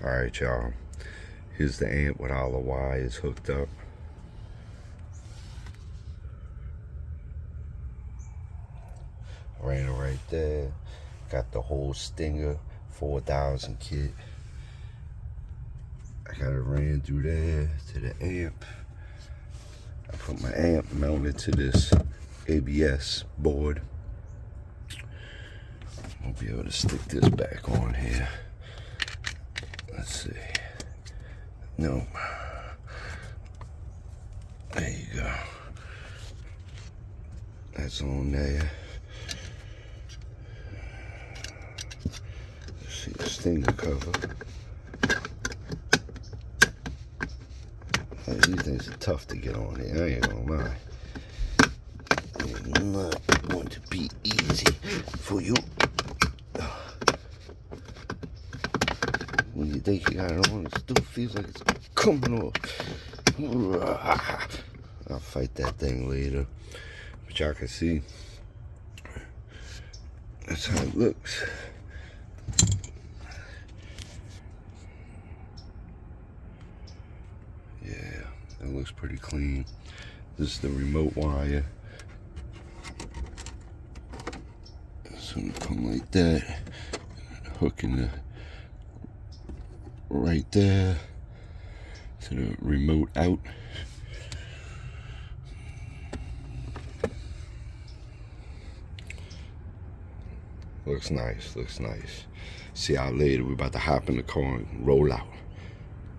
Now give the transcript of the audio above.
Alright, y'all. Here's the amp with all the wires hooked up. Ran it right there. Got the whole Stinger 4000 kit. I got it ran through there to the amp. I put my amp mounted to this ABS board. I'll be able to stick this back on here. Let's see. No. There you go. That's on there. Let's see the Stinger cover. Hey, these things are tough to get on here, I ain't gonna lie. It's not going to be easy for you. When you think you got it on, it still feels like it's coming off. I'll fight that thing later. But y'all can see, that's how it looks. Yeah, it looks pretty clean. This is the remote wire. It's gonna come like that. Hook in the right there to the remote out. Looks nice, looks nice. See y'all later. We're about to hop in the car and roll out.